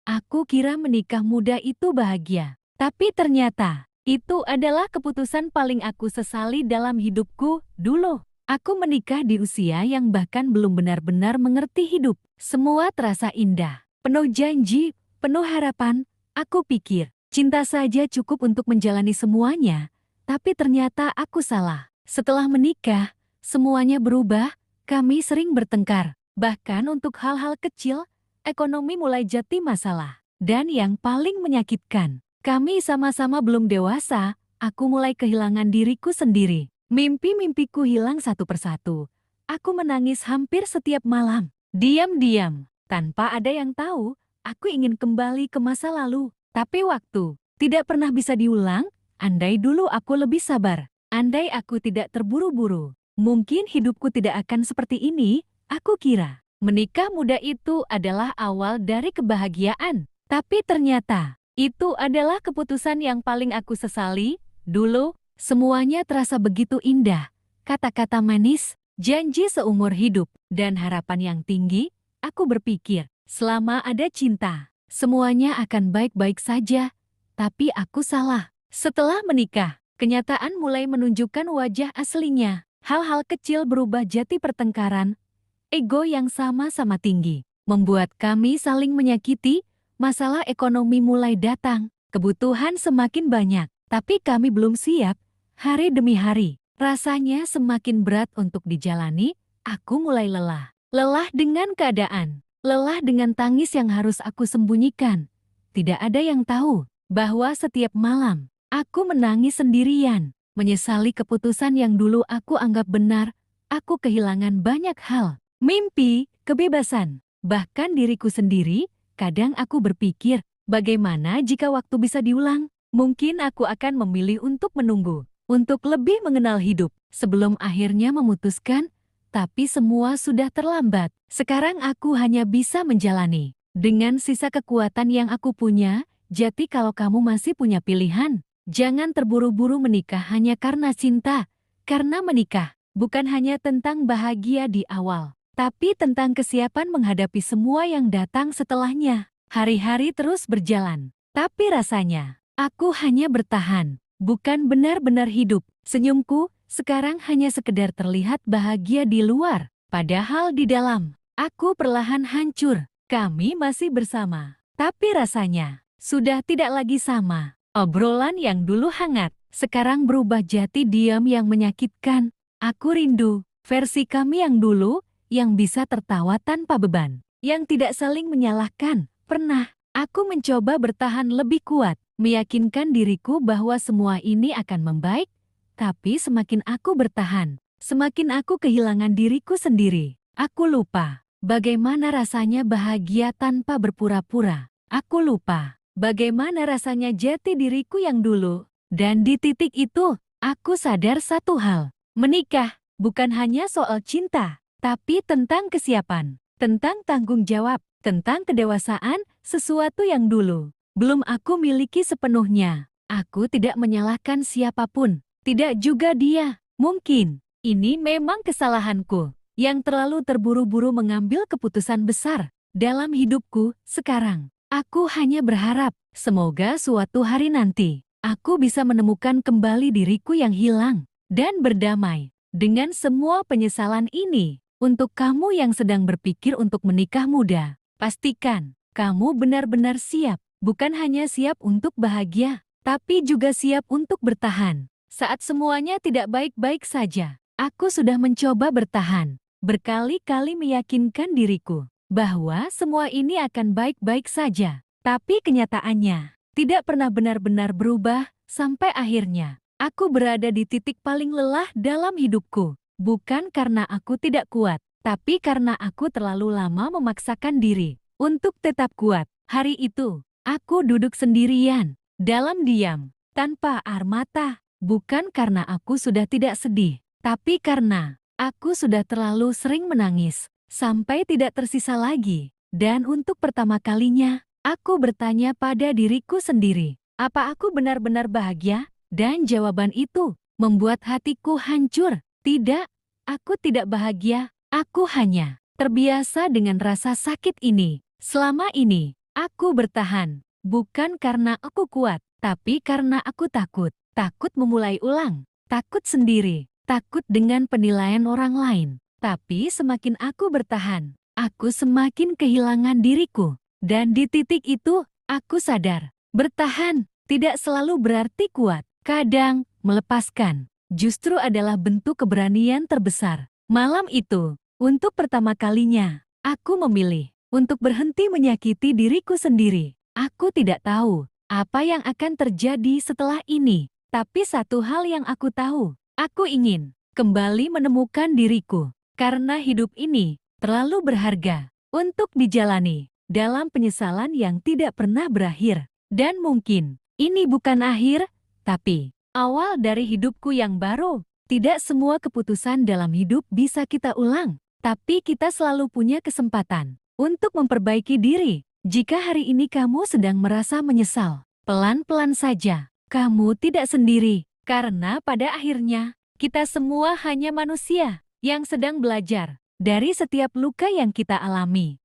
Aku kira menikah muda itu bahagia. Tapi ternyata, itu adalah keputusan paling aku sesali dalam hidupku dulu. Aku menikah di usia yang bahkan belum benar-benar mengerti hidup. Semua terasa indah, penuh janji, penuh harapan. Aku pikir, cinta saja cukup untuk menjalani semuanya. Tapi ternyata aku salah. Setelah menikah, semuanya berubah. Kami sering bertengkar. Bahkan untuk hal-hal kecil, ekonomi mulai jadi masalah. Dan yang paling menyakitkan, kami sama-sama belum dewasa. Aku mulai kehilangan diriku sendiri. Mimpi-mimpiku hilang satu persatu. Aku menangis hampir setiap malam. Diam-diam, tanpa ada yang tahu, aku ingin kembali ke masa lalu. Tapi waktu tidak pernah bisa diulang. Andai dulu aku lebih sabar. Andai aku tidak terburu-buru. Mungkin hidupku tidak akan seperti ini. Aku kira menikah muda itu adalah awal dari kebahagiaan. Tapi ternyata itu adalah keputusan yang paling aku sesali. Dulu, semuanya terasa begitu indah. Kata-kata manis, janji seumur hidup, dan harapan yang tinggi. Aku berpikir, selama ada cinta, semuanya akan baik-baik saja. Tapi aku salah. Setelah menikah, kenyataan mulai menunjukkan wajah aslinya. Hal-hal kecil berubah jadi pertengkaran. Ego yang sama-sama tinggi membuat kami saling menyakiti. Masalah ekonomi mulai datang. Kebutuhan semakin banyak, tapi kami belum siap. Hari demi hari, rasanya semakin berat untuk dijalani. Aku mulai lelah. Lelah dengan keadaan. Lelah dengan tangis yang harus aku sembunyikan. Tidak ada yang tahu bahwa setiap malam aku menangis sendirian, menyesali keputusan yang dulu aku anggap benar. Aku kehilangan banyak hal, mimpi, kebebasan, bahkan diriku sendiri. Kadang aku berpikir, bagaimana jika waktu bisa diulang? Mungkin aku akan memilih untuk menunggu, untuk lebih mengenal hidup, sebelum akhirnya memutuskan. Tapi semua sudah terlambat. Sekarang aku hanya bisa menjalani dengan sisa kekuatan yang aku punya. Jadi kalau kamu masih punya pilihan, jangan terburu-buru menikah hanya karena cinta. Karena menikah bukan hanya tentang bahagia di awal, tapi tentang kesiapan menghadapi semua yang datang setelahnya. Hari-hari terus berjalan, tapi rasanya aku hanya bertahan, bukan benar-benar hidup. Senyumku sekarang hanya sekedar terlihat bahagia di luar, padahal di dalam, aku perlahan hancur. Kami masih bersama, tapi rasanya sudah tidak lagi sama. Obrolan yang dulu hangat, sekarang berubah jadi diam yang menyakitkan. Aku rindu versi kami yang dulu, yang bisa tertawa tanpa beban, yang tidak saling menyalahkan. Pernah, aku mencoba bertahan lebih kuat, meyakinkan diriku bahwa semua ini akan membaik. Tapi semakin aku bertahan, semakin aku kehilangan diriku sendiri. Aku lupa bagaimana rasanya bahagia tanpa berpura-pura. Aku lupa bagaimana rasanya jati diriku yang dulu. Dan di titik itu, aku sadar satu hal. Menikah bukan hanya soal cinta, tapi tentang kesiapan, tentang tanggung jawab, tentang kedewasaan, sesuatu yang dulu belum aku miliki sepenuhnya. Aku tidak menyalahkan siapapun. Tidak juga dia. Mungkin ini memang kesalahanku yang terlalu terburu-buru mengambil keputusan besar dalam hidupku sekarang. Aku hanya berharap semoga suatu hari nanti aku bisa menemukan kembali diriku yang hilang dan berdamai dengan semua penyesalan ini. Untuk kamu yang sedang berpikir untuk menikah muda, pastikan kamu benar-benar siap, bukan hanya siap untuk bahagia, tapi juga siap untuk bertahan. Saat semuanya tidak baik-baik saja, aku sudah mencoba bertahan, berkali-kali meyakinkan diriku bahwa semua ini akan baik-baik saja. Tapi kenyataannya tidak pernah benar-benar berubah sampai akhirnya aku berada di titik paling lelah dalam hidupku. Bukan karena aku tidak kuat, tapi karena aku terlalu lama memaksakan diri untuk tetap kuat. Hari itu, aku duduk sendirian, dalam diam, tanpa air mata. Bukan karena aku sudah tidak sedih, tapi karena aku sudah terlalu sering menangis, sampai tidak tersisa lagi. Dan untuk pertama kalinya, aku bertanya pada diriku sendiri, apa aku benar-benar bahagia? Dan jawaban itu membuat hatiku hancur. Tidak, aku tidak bahagia. Aku hanya terbiasa dengan rasa sakit ini. Selama ini, Aku bertahan, bukan karena aku kuat, tapi karena aku takut. Takut memulai ulang, takut sendiri, takut dengan penilaian orang lain. Tapi semakin aku bertahan, aku semakin kehilangan diriku. Dan di titik itu, aku sadar, bertahan tidak selalu berarti kuat. Kadang, melepaskan justru adalah bentuk keberanian terbesar. Malam itu, untuk pertama kalinya, aku memilih untuk berhenti menyakiti diriku sendiri. Aku tidak tahu apa yang akan terjadi setelah ini. Tapi satu hal yang aku tahu, aku ingin kembali menemukan diriku. Karena hidup ini terlalu berharga untuk dijalani dalam penyesalan yang tidak pernah berakhir. Dan mungkin ini bukan akhir, tapi awal dari hidupku yang baru. Tidak semua keputusan dalam hidup bisa kita ulang, tapi kita selalu punya kesempatan untuk memperbaiki diri. Jika hari ini kamu sedang merasa menyesal, pelan-pelan saja. Kamu tidak sendiri, karena pada akhirnya, kita semua hanya manusia yang sedang belajar dari setiap luka yang kita alami.